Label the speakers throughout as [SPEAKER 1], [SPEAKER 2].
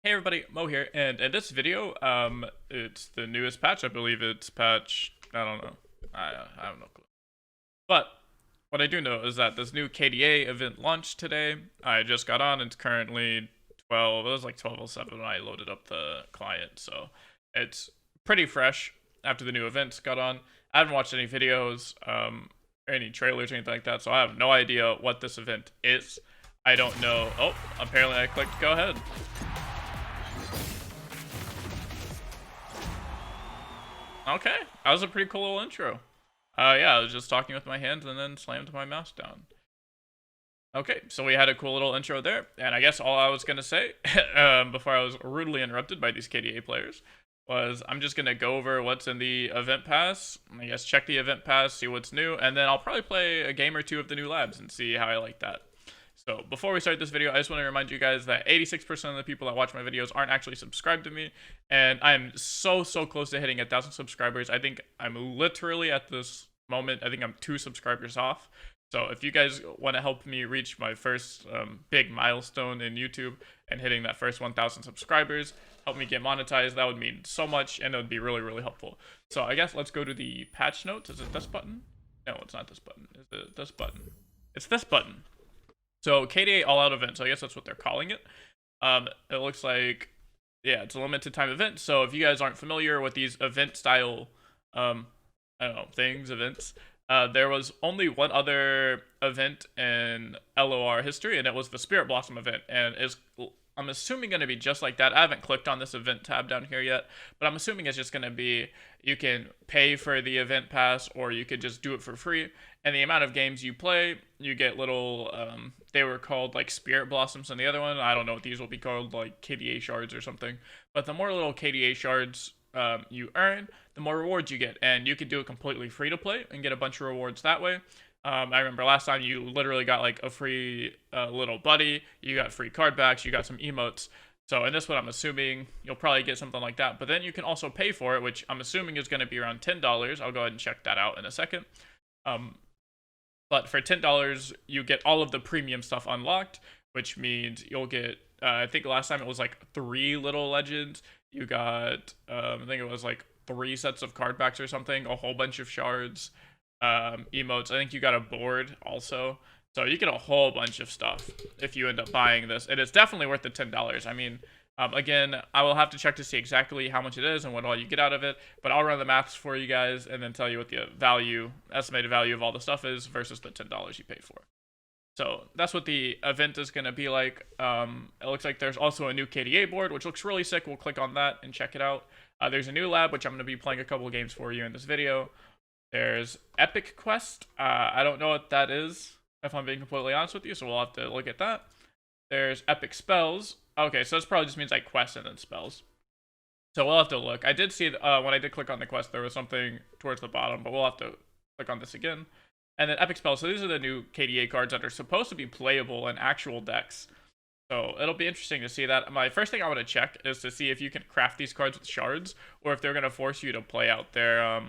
[SPEAKER 1] Hey everybody, Mo here, and in this video, it's the newest patch. I believe it's patch, I don't know, I have no clue. But what I do know is that this new KDA event launched today. I just got on. It's currently 12. It was like 12:07 when I loaded up the client, so it's pretty fresh after the new events got on. I haven't watched any videos, or any trailers or anything like that, so I have no idea what this event is. I don't know. Oh, apparently I clicked go ahead. Okay, that was a pretty cool little intro. Yeah, I was just talking with my hands and then slammed my mouse down. Okay, so we had a cool little intro there, and I guess all I was gonna say, before I was rudely interrupted by these KDA players, was I'm just gonna go over what's in the event pass. I guess check the event pass, see what's new, and then I'll probably play a game or two of the new labs and see how I like that. So before we start this video, I just want to remind you guys that 86% of the people that watch my videos aren't actually subscribed to me, and I'm so close to hitting 1,000 subscribers. I think I'm literally at this moment, I think I'm 2 subscribers off. So if you guys want to help me reach my first big milestone in YouTube and hitting that first 1,000 subscribers, help me get monetized, that would mean so much, and it would be really helpful. So I guess let's go to the patch notes. Is it this button? No, it's not this button. Is it this button? It's this button. So KDA All Out event, so I guess that's what they're calling it. It looks like, yeah, it's a limited time event. So if you guys aren't familiar with these event style, I don't know, events, there was only one other event in LOR history, and it was the Spirit Blossom event, and I'm assuming going to be just like that. I haven't clicked on this event tab down here yet, but I'm assuming it's just going to be you can pay for the event pass or you could just do it for free. And the amount of games you play, you get little, they were called like Spirit Blossoms in the other one. I don't know what these will be called, like KDA shards or something. But the more little KDA shards you earn, the more rewards you get. And you could do it completely free to play and get a bunch of rewards that way. I remember last time you literally got like a free little buddy, you got free card backs, you got some emotes. So in this one, I'm assuming you'll probably get something like that. But then you can also pay for it, which I'm assuming is going to be around $10. I'll go ahead and check that out in a second. But for $10, you get all of the premium stuff unlocked, which means you'll get, I think last time it was like 3 little legends. You got, I think it was like 3 sets of card backs or something, a whole bunch of shards, emotes. I think you got a board also. So you get a whole bunch of stuff if you end up buying this. And it's definitely worth the $10. I mean, again, I will have to check to see exactly how much it is and what all you get out of it, but I'll run the maths for you guys and then tell you what the estimated value of all the stuff is versus the $10 you pay for. So that's what the event is going to be like. It looks like there's also a new KDA board, which looks really sick. We'll click on that and check it out. There's a new lab, which I'm going to be playing a couple of games for you in this video. There's Epic Quest. I don't know what that is, if I'm being completely honest with you, so we'll have to look at that. There's Epic Spells. Okay, so this probably just means like quests and then spells. So we'll have to look. I did see, when I did click on the quest, there was something towards the bottom, but we'll have to click on this again. And then Epic Spells. So these are the new KDA cards that are supposed to be playable in actual decks. So it'll be interesting to see that. My first thing I want to check is to see if you can craft these cards with shards, or if they're going to force you to play out their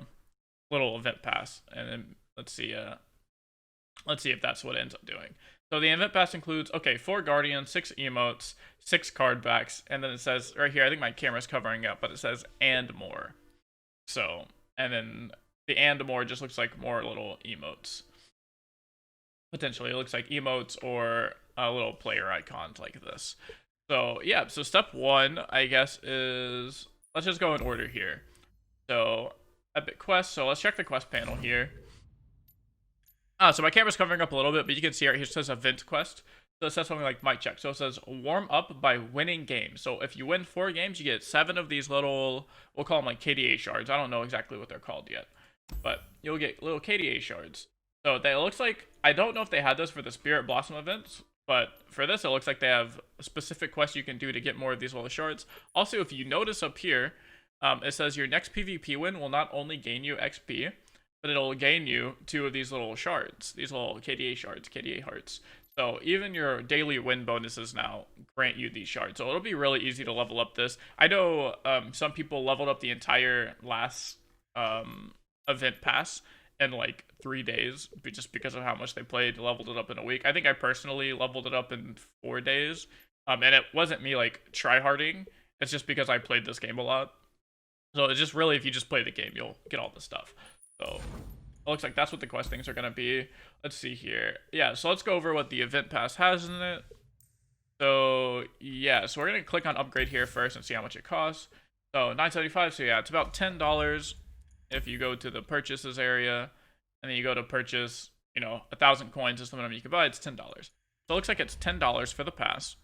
[SPEAKER 1] little event pass. And then let's see if that's what it ends up doing. So the event pass includes, okay, 4 guardians, 6 emotes, 6 card backs, and then it says right here, I think my camera's covering up, but it says and more. So, and then the and more just looks like more little emotes. Potentially, it looks like emotes or little player icons like this. So yeah, so step 1, I guess, is, let's just go in order here. So Epic Quest, so let's check the quest panel here. So my camera's covering up a little bit, but you can see right here it says event quest. So it says something like mic check. So it says warm up by winning games. So if you win 4 games, you get 7 of these little, we'll call them like KDA shards. I don't know exactly what they're called yet, but you'll get little KDA shards. So it looks like, I don't know if they had this for the Spirit Blossom events, but for this, it looks like they have specific quests you can do to get more of these little shards. Also, if you notice up here, it says your next PvP win will not only gain you XP, but it'll gain you 2 of these little shards, these little KDA shards, KDA hearts. So even your daily win bonuses now grant you these shards. So it'll be really easy to level up this. I know some people leveled up the entire last event pass in like 3 days, just because of how much they played, leveled it up in a week. I think I personally leveled it up in 4 days. And it wasn't me like tryharding. It's just because I played this game a lot. So it's just really, if you just play the game, you'll get all this stuff. So it looks like that's what the quest things are going to be. Let's see here. Yeah, so let's go over what the event pass has in it. So yeah, so we're going to click on upgrade here first and see how much it costs. So $9.75, so yeah, it's about $10 if you go to the purchases area. And then you go to purchase, 1,000 coins is the minimum you can buy. It's $10. So it looks like it's $10 for the pass.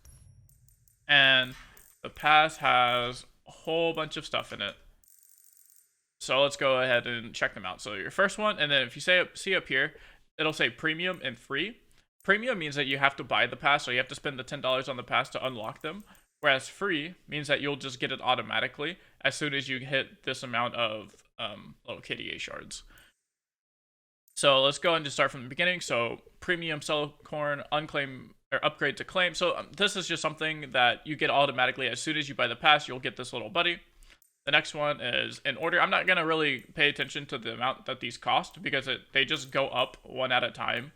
[SPEAKER 1] And the pass has a whole bunch of stuff in it. So let's go ahead and check them out. So your first one, and then if you see up here, it'll say premium and free. Premium means that you have to buy the pass, so you have to spend the $10 on the pass to unlock them. Whereas free means that you'll just get it automatically as soon as you hit this amount of little KDA shards. So let's go and just start from the beginning. So premium sell corn, unclaim or upgrade to claim. So this is just something that you get automatically as soon as you buy the pass. You'll get this little buddy. The next one is in order. I'm not gonna really pay attention to the amount that these cost because they just go up one at a time,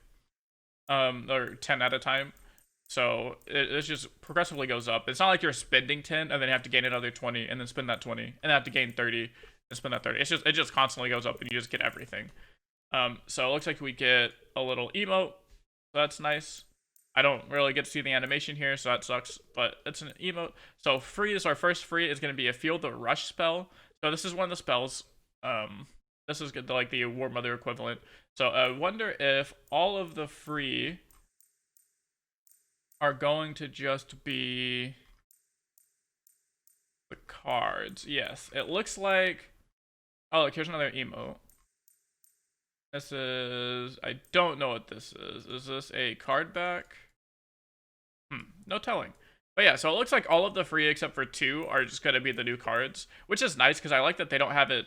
[SPEAKER 1] or 10 at a time. So it just progressively goes up. It's not like you're spending 10 and then you have to gain another 20 and then spend that 20 and then have to gain 30 and spend that 30. It just constantly goes up and you just get everything. So it looks like we get a little emote. So that's nice. I don't really get to see the animation here, so that sucks, but it's an emote. So free is our first free is going to be a Feel the Rush spell. So this is one of the spells. This is like the War Mother equivalent. So I wonder if all of the free are going to just be the cards. Yes, it looks like... Oh, look, here's another emote. This is... I don't know what this is. Is this a card back? No telling. But yeah, so it looks like all of the free except for 2 are just going to be the new cards, which is nice because I like that they don't have it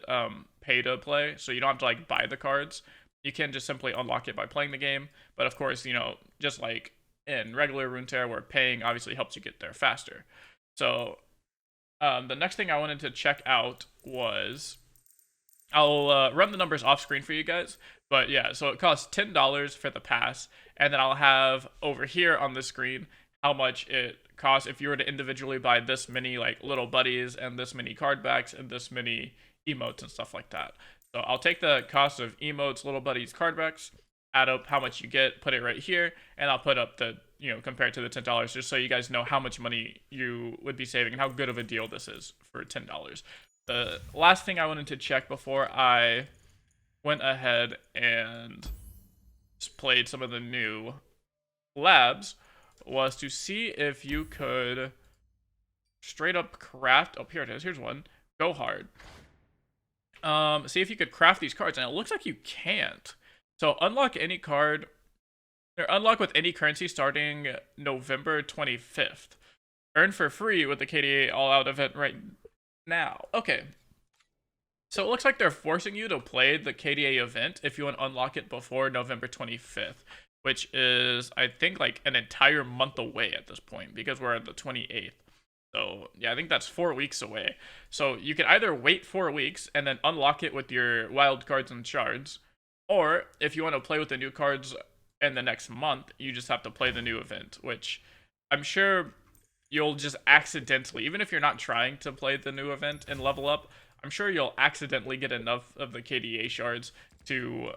[SPEAKER 1] pay to play, so you don't have to like buy the cards. You can just simply unlock it by playing the game. But of course, just like in regular Runeterra where paying obviously helps you get there faster. So the next thing I wanted to check out was... I'll run the numbers off screen for you guys, but yeah, so it costs $10 for the pass, and then I'll have over here on the screen how much it costs if you were to individually buy this many like little buddies and this many card backs and this many emotes and stuff like that. So I'll take the cost of emotes, little buddies, card backs, add up how much you get, put it right here, and I'll put up the, compared to the $10 just so you guys know how much money you would be saving and how good of a deal this is for $10. The last thing I wanted to check before I went ahead and played some of the new labs was to see if you could straight up craft... Oh, here it is. Here's one. Go hard. See if you could craft these cards, and it looks like you can't. So unlock any card, or unlock with any currency starting November 25th. Earn for free with the KDA All Out event right now. Okay. So it looks like they're forcing you to play the KDA event if you want to unlock it before November 25th, which is, I think, like an entire month away at this point because we're at the 28th. So, yeah, I think that's 4 weeks away. So you can either wait 4 weeks and then unlock it with your wild cards and shards, or if you want to play with the new cards in the next month, you just have to play the new event, which I'm sure you'll just accidentally, even if you're not trying to play the new event and level up, I'm sure you'll accidentally get enough of the KDA shards to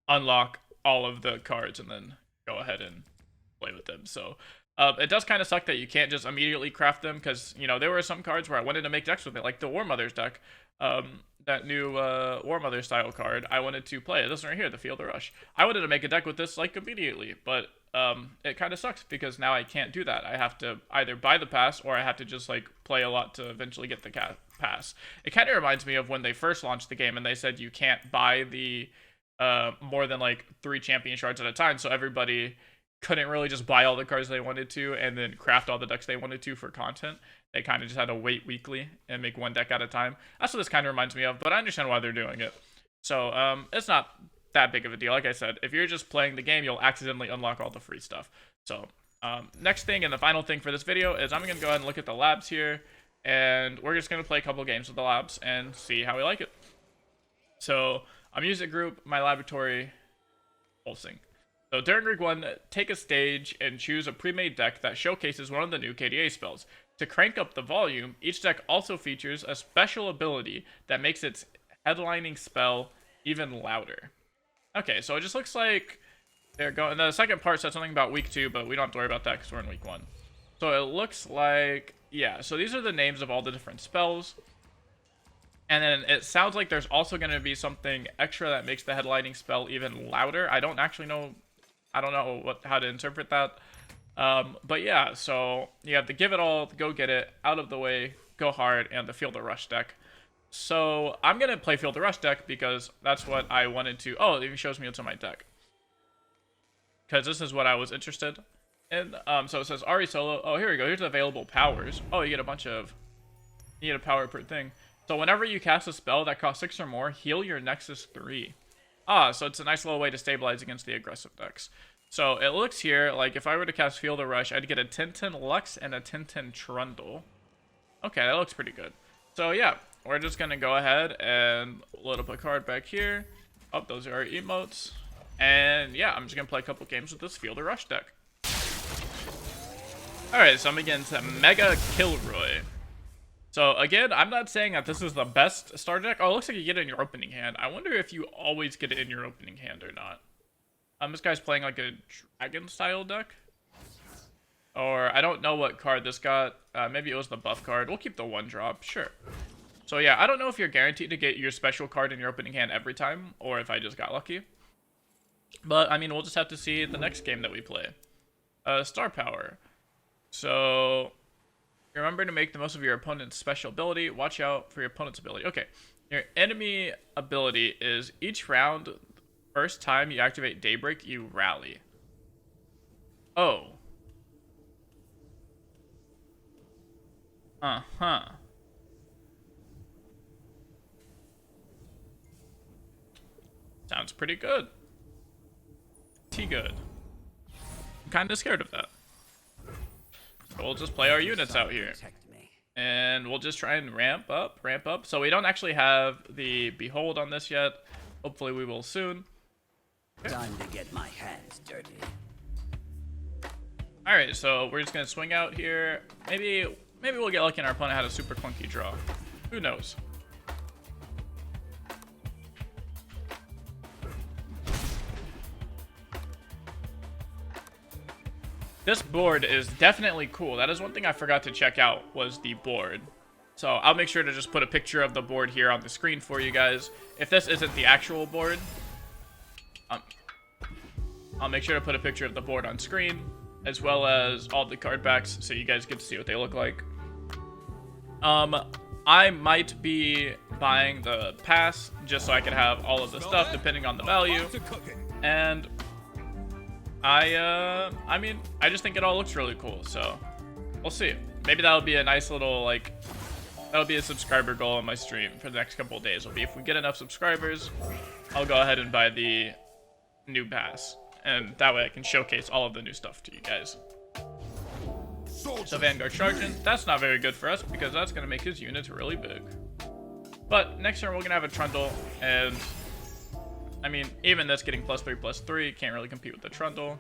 [SPEAKER 1] unlock all of the cards and then go ahead and play with them. So it does kind of suck that you can't just immediately craft them because, there were some cards where I wanted to make decks with it, like the War Mother's deck. That new War Mother style card, I wanted to play. This one right here, the Feel the Rush. I wanted to make a deck with this like immediately, but it kind of sucks because now I can't do that. I have to either buy the pass or I have to just like play a lot to eventually get the pass. It kind of reminds me of when they first launched the game and they said you can't buy the more than like 3 champion shards at a time, so everybody couldn't really just buy all the cards they wanted to and then craft all the decks they wanted to for content. They kind of just had to wait weekly and make one deck at a time. That's what this kind of reminds me of, but I understand why they're doing it. So it's not that big of a deal. Like I said, if you're just playing the game, you'll accidentally unlock all the free stuff. So next thing and the final thing for this video is I'm going to go ahead and look at the labs here, and we're just going to play a couple games with the labs and see how we like it. So a music group, my laboratory, pulsing. So during Rig 1, take a stage and choose a pre-made deck that showcases one of the new KDA spells. To crank up the volume, each deck also features a special ability that makes its headlining spell even louder. Okay, so it just looks like they're going... The second part said something about week 2, but we don't have to worry about that because we're in week 1. So it looks like... Yeah, so these are the names of all the different spells. And then it sounds like there's also going to be something extra that makes the headlining spell even louder. I don't actually know... I don't know how to interpret that. But yeah, so you have the Give It All, the Go Get It, Out of the Way, Go Hard, and the Feel the Rush deck. So I'm going to play Feel the Rush deck because that's what I wanted to... Oh, it even shows me what's on my deck. Because this is what I was interested in. So it says Ari Solo. Oh, here we go. Here's the available powers. Oh, you get a bunch of... You get a power per thing. So whenever you cast a spell that costs 6 or more, heal your Nexus 3. Ah, so it's a nice little way to stabilize against the aggressive decks. So it looks here like if I were to cast Feel the Rush, I'd get a 10-10 Lux and a 10-10 Trundle. Okay, that looks pretty good. So yeah, we're just going to go ahead and load up a card back here. Oh, those are our emotes. And yeah, I'm just going to play a couple games with this Feel the Rush deck. Alright, so I'm against Mega Kilroy. So again, I'm not saying that this is the best starter deck. Oh, it looks like you get it in your opening hand. I wonder if you always get it in your opening hand or not. This guy's playing like a dragon style deck. Or I don't know what card this got. Maybe it was the buff card. We'll keep the 1-drop, sure. So yeah, I don't know if you're guaranteed to get your special card in your opening hand every time, or if I just got lucky. But I mean, we'll just have to see the next game that we play. Star Power. So... Remember to make the most of your opponent's special ability. Watch out for your opponent's ability. Okay. Your enemy ability is each round, first time you activate Daybreak, you rally. Oh. Uh-huh. Sounds pretty good. Good. I'm kind of scared of that. We'll just play our units out here. And we'll just try and ramp up. So we don't actually have the Behold on this yet. Hopefully we will soon. Okay.
[SPEAKER 2] Time to get my hands dirty.
[SPEAKER 1] Alright, so we're just going to swing out here. Maybe we'll get lucky and our opponent had a super clunky draw. Who knows? This board is definitely cool. That is one thing I forgot to check out, was the board. So I'll make sure to just put a picture of the board here on the screen for you guys. If this isn't the actual board, I'll make sure to put a picture of the board on screen, as well as all the card backs, so you guys get to see what they look like. I might be buying the pass, just so I can have all of the stuff, depending on the value. And... I mean, I just think it all looks really cool, so we'll see. Maybe that'll be a nice little, like, that'll be a subscriber goal on my stream for the next couple of days. Will be if we get enough subscribers, I'll go ahead and buy the new pass, and that way I can showcase all of the new stuff to you guys. So Vanguard Sergeant, that's not very good for us because that's going to make his units really big. But next turn we're going to have a Trundle, and... I mean, even this getting +3/+3 can't really compete with the Trundle.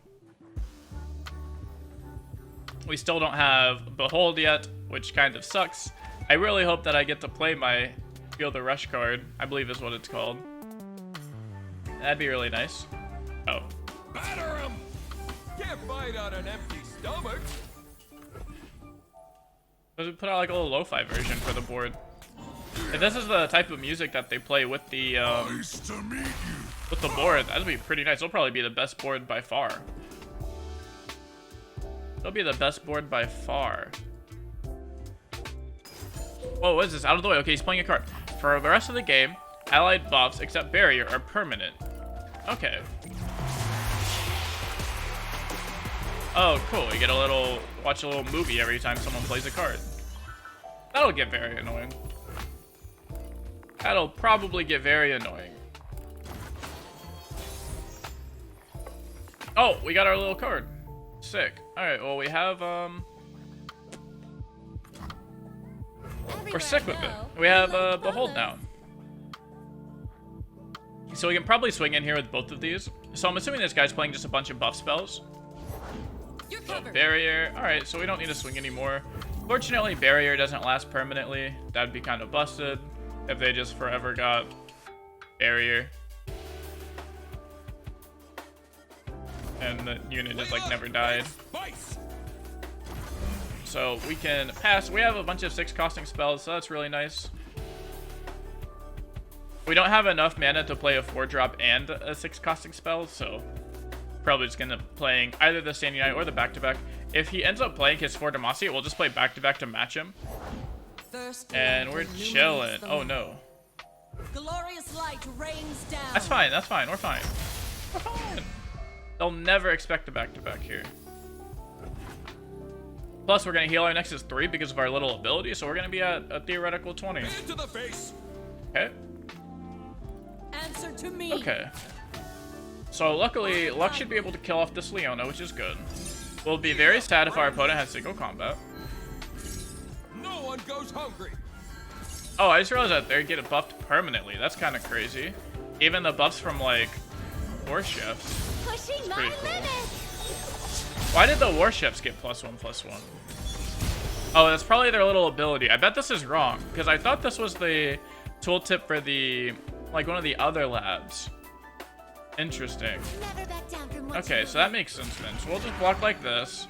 [SPEAKER 1] We still don't have Behold yet, which kind of sucks. I really hope that I get to play my Feel the Rush card, I believe is what it's called. That'd be really nice. Oh.
[SPEAKER 3] Batter him! Can't fight on an empty stomach.
[SPEAKER 1] We put out like a little lo-fi version for the board. If this is the type of music that they play with the
[SPEAKER 3] Nice to meet you.
[SPEAKER 1] With the board, that'll be pretty nice. It'll probably be the best board by far. It'll be the best board by far. Whoa, what is this? Out of the way. Okay, he's playing a card. For the rest of the game, allied buffs except barrier are permanent. Okay. Oh, cool. You get a little, watch a little movie every time someone plays a card. That'll get very annoying. That'll probably get very annoying. Oh, we got our little card. Sick. Alright, well we have, we're sick with it. We have, Behold now. So we can probably swing in here with both of these. So I'm assuming this guy's playing just a bunch of buff spells. So barrier. Alright, so we don't need to swing anymore. Fortunately, barrier doesn't last permanently. That'd be kind of busted if they just forever got barrier. And the unit just like never died. So we can pass. We have a bunch of 6 costing spells, so that's really nice. We don't have enough mana to play a 4-drop and a 6 costing spell, so probably just gonna playing either the Standing Knight or the back-to-back. If he ends up playing his 4 Demacia, we'll just play back-to-back to match him. And we're chilling. Oh no.
[SPEAKER 4] Glorious light rains down.
[SPEAKER 1] That's fine, we're fine. We're fine. They'll never expect a back-to-back here. Plus, we're gonna heal our Nexus 3 because of our little ability, so we're gonna be at a theoretical 20.
[SPEAKER 3] Into the face.
[SPEAKER 1] Okay.
[SPEAKER 4] Answer to me.
[SPEAKER 1] Okay. So luckily, Luck should be able to kill off this Leona, which is good. We'll be very sad if our opponent has single combat.
[SPEAKER 3] No one goes hungry.
[SPEAKER 1] Oh, I just realized that they get buffed permanently. That's kind of crazy. Even the buffs from, like, warships.
[SPEAKER 4] Pushing my limits.
[SPEAKER 1] Why did the warships get +1/+1? Oh, that's probably their little ability. I bet this is wrong, because I thought this was the tooltip for the, like, one of the other labs. Interesting.
[SPEAKER 4] Never back down from what
[SPEAKER 1] Okay, so that makes sense then. So we'll just block like this.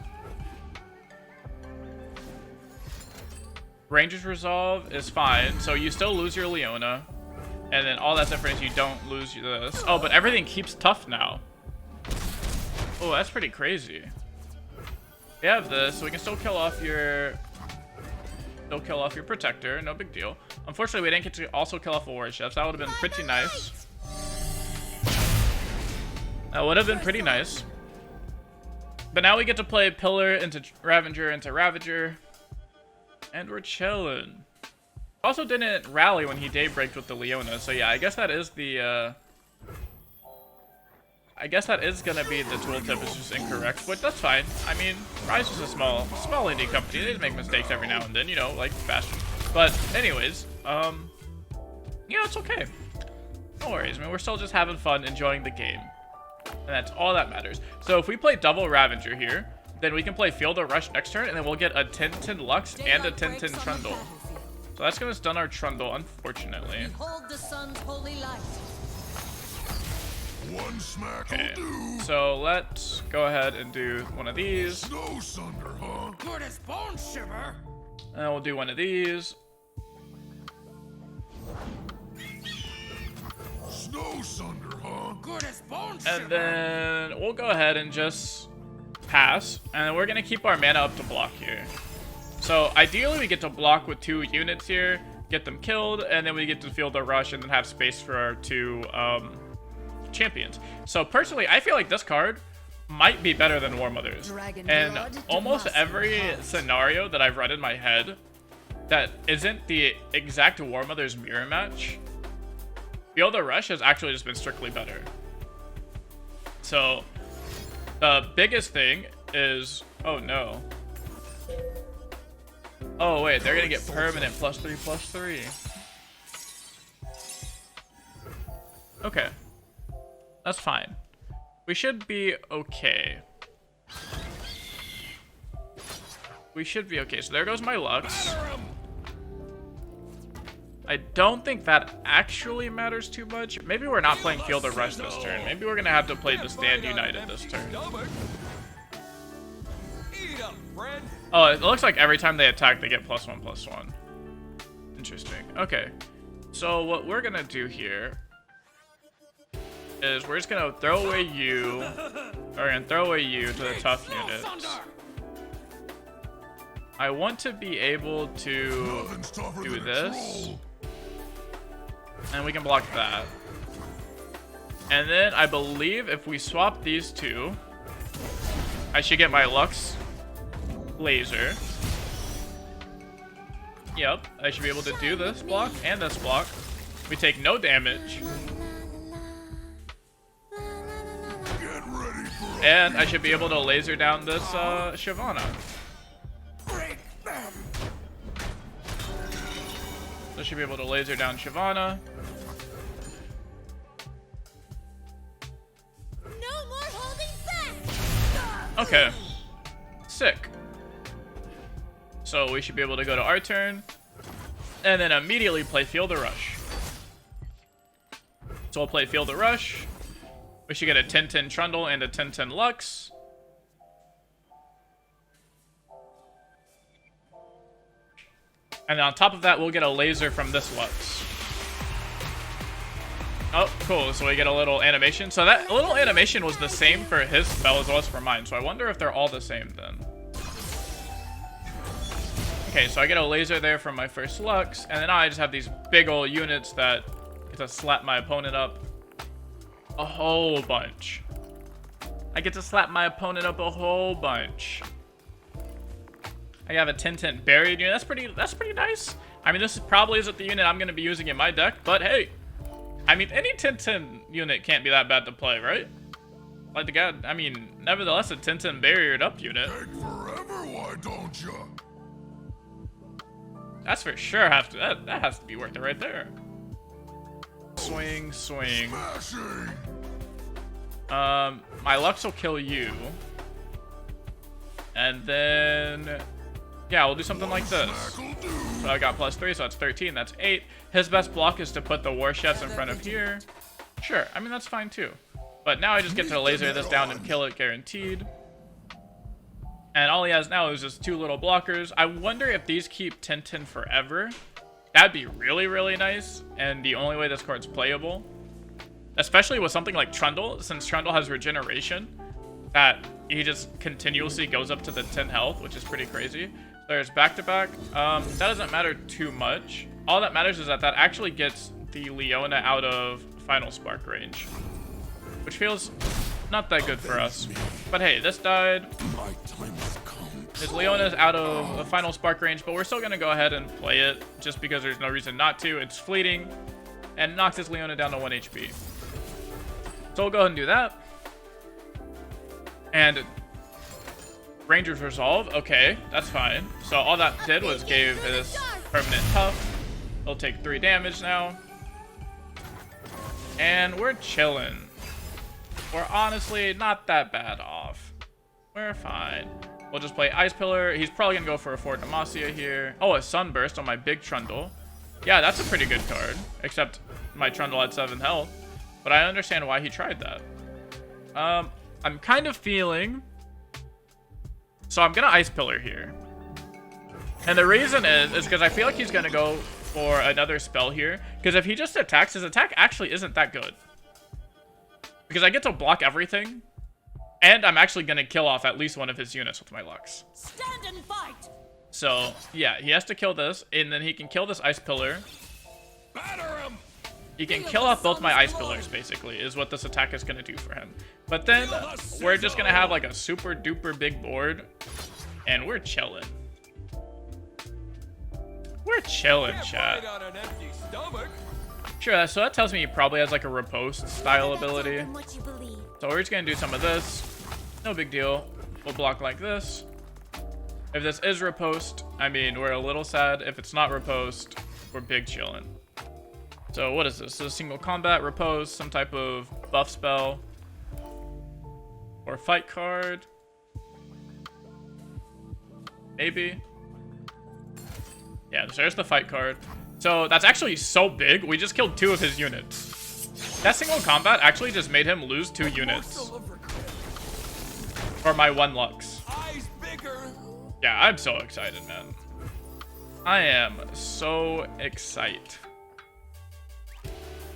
[SPEAKER 1] Ranger's Resolve is fine, so you still lose your Leona. And then all that's different is you don't lose this. Oh, but everything keeps tough now. Oh, that's pretty crazy. We have this, so we can still kill off your... Protector, no big deal. Unfortunately, we didn't get to also kill off a warship, so that would have been pretty nice. That would have been pretty nice. But now we get to play Pillar into Ravager. And we're chilling. Also didn't rally when he daybreaked with the Leona, so yeah, I guess that is the, I guess that is gonna be the tooltip, is just incorrect, but that's fine. I mean, Rise is a small indie company. They make mistakes every now and then, you know, like fashion. But anyways, yeah, it's okay. No worries. I mean, we're still just having fun, enjoying the game. And that's all that matters. So if we play double Ravager here, then we can play Field of Rush next turn, and then we'll get a 10/10 Lux and a 10/10 Trundle. So that's gonna stun our Trundle, unfortunately.
[SPEAKER 4] Behold the sun's holy light.
[SPEAKER 5] One smack
[SPEAKER 1] Okay,
[SPEAKER 5] will do.
[SPEAKER 1] so let's go ahead and do one of these.
[SPEAKER 5] Snow Sunder, huh?
[SPEAKER 3] Good as bone shiver.
[SPEAKER 1] And we'll do one of these.
[SPEAKER 5] Snow Sunder, huh?
[SPEAKER 3] Good as bone shiver.
[SPEAKER 1] And then we'll go ahead and just pass. And then we're gonna keep our mana up to block here. So ideally we get to block with 2 units here, get them killed, and then we get to Field of Rush and then have space for our 2 champions. So personally, I feel like this card might be better than War Mothers. And almost every scenario that I've read in my head that isn't the exact War Mothers mirror match, Field of Rush has actually just been strictly better. So the biggest thing is, oh no. Oh wait, they're gonna get permanent +3/+3. Okay. That's fine. We should be okay. We should be okay. So there goes my Lux. I don't think that actually matters too much. Maybe we're not playing Field of Rush this turn. Maybe we're gonna have to play the Stand United this turn.
[SPEAKER 3] Eat up, friend.
[SPEAKER 1] Oh, it looks like every time they attack, they get +1/+1. Interesting. Okay. So what we're gonna do here is we're just gonna throw away you. We're gonna throw away you to the tough units. I want to be able to
[SPEAKER 5] Nothing's tougher
[SPEAKER 1] do
[SPEAKER 5] than a
[SPEAKER 1] this.
[SPEAKER 5] troll.
[SPEAKER 1] And we can block that. And then I believe if we swap these 2, I should get my Lux laser. Yep, I should be able to do this block and this block. We take no damage.
[SPEAKER 5] Get ready for
[SPEAKER 1] And I should be able to laser down this Shyvana. So I should be able to laser down Shyvana. Okay. Sick. So we should be able to go to our turn. And then immediately play Field of Rush. So we'll play Field of Rush. We should get a 10-10 Trundle and a 10-10 Lux. And then on top of that, we'll get a laser from this Lux. Oh, cool. So we get a little animation. So that little animation was the same for his spell as well as for mine. So I wonder if they're all the same then. Okay, so I get a laser there from my first Lux. And then I just have these big old units that get to slap my opponent up a whole bunch. I get to slap my opponent up a whole bunch. I have a 10-10 buried unit. That's pretty nice. I mean, this probably isn't the unit I'm going to be using in my deck, but hey. I mean, any 10-10 unit can't be that bad to play, right? Like the guy, I mean, nevertheless, a 10-10 barriered up unit.
[SPEAKER 5] Take forever, why don't ya?
[SPEAKER 1] That's for sure. That has to be worth it right there. Swing, swing.
[SPEAKER 5] Smashing.
[SPEAKER 1] My Lux will kill you. And then... yeah, we'll do something like this. So I got +3, so that's 13. That's 8. His best block is to put the War Chefs in front of here. Sure, I mean, that's fine too. But now I just get to laser this down and kill it guaranteed. And all he has now is just 2 little blockers. I wonder if these keep 10-10 forever. That'd be really, really nice. And the only way this card's playable, especially with something like Trundle, since Trundle has regeneration, that he just continuously goes up to the 10 health, which is pretty crazy. There's back-to-back. That doesn't matter too much. All that matters is that that actually gets the Leona out of Final Spark range, which feels not that good for us. But hey, this died.
[SPEAKER 5] My time has come.
[SPEAKER 1] His Leona's out of the Final Spark range, but we're still going to go ahead and play it just because there's no reason not to. It's fleeting and knocks his Leona down to 1 HP. So we'll go ahead and do that. And Ranger's Resolve, okay, that's fine. So all that did was gave this permanent tough. He'll take 3 damage now. And we're chilling. We're honestly not that bad off. We're fine. We'll just play Ice Pillar. He's probably gonna go for a Fort Demacia here. Oh, a Sunburst on my big Trundle. Yeah, that's a pretty good card. Except my Trundle had 7 health. But I understand why he tried that. I'm kind of feeling... so I'm gonna Ice Pillar here. And the reason is because I feel like he's gonna go for another spell here. Because if he just attacks, his attack actually isn't that good. Because I get to block everything. And I'm actually gonna kill off at least one of his units with my Lux.
[SPEAKER 4] Stand and fight.
[SPEAKER 1] So, yeah, he has to kill this. And then he can kill this Ice Pillar.
[SPEAKER 3] Batter him!
[SPEAKER 1] He can kill off both my Ice Pillars, basically, is what this attack is going to do for him. But then, we're just going to have, like, a super duper big board. And we're chilling. We're chilling,
[SPEAKER 3] Can't
[SPEAKER 1] chat.
[SPEAKER 3] fight on an empty stomach.
[SPEAKER 1] Sure, so that tells me he probably has, like, a riposte style
[SPEAKER 4] Stand
[SPEAKER 1] ability.
[SPEAKER 4] on what you believe.
[SPEAKER 1] So we're just going to do some of this. No big deal. We'll block like this. If this is riposte, I mean, we're a little sad. If it's not riposte, we're big chilling. So what is this? This is single combat, repose, some type of buff spell, or fight card. Maybe. Yeah, there's the fight card. So that's actually so big. We just killed 2 of his units. That single combat actually just made him lose 2 units for my 1 Lux.
[SPEAKER 3] Eyes bigger.
[SPEAKER 1] Yeah, I'm so excited, man. I am so excited.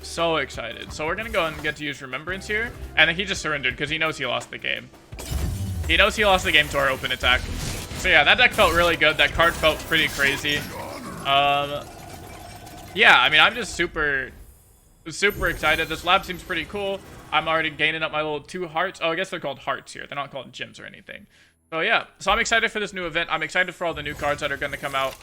[SPEAKER 1] So excited. So we're gonna go and get to use Remembrance here. And he just surrendered because he knows he lost the game. He knows he lost the game to our open attack. So yeah, that deck felt really good. That card felt pretty crazy. Yeah, I mean, I'm just super excited. This lab seems pretty cool. I'm already gaining up my little 2 hearts. Oh, I guess they're called hearts here. They're not called gems or anything. So yeah, so I'm excited for this new event. I'm excited for all the new cards that are going to come out.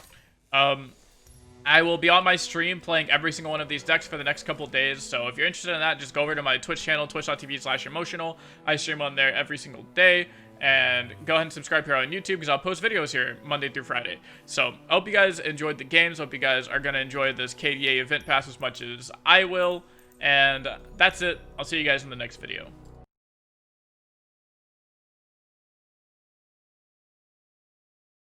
[SPEAKER 1] I will be on my stream playing every single one of these decks for the next couple days. So if you're interested in that, just go over to my Twitch channel, twitch.tv/emotional. I stream on there every single day. And go ahead and subscribe here on YouTube because I'll post videos here Monday through Friday. So I hope you guys enjoyed the games. Hope you guys are going to enjoy this KDA event pass as much as I will. And that's it. I'll see you guys in the next video.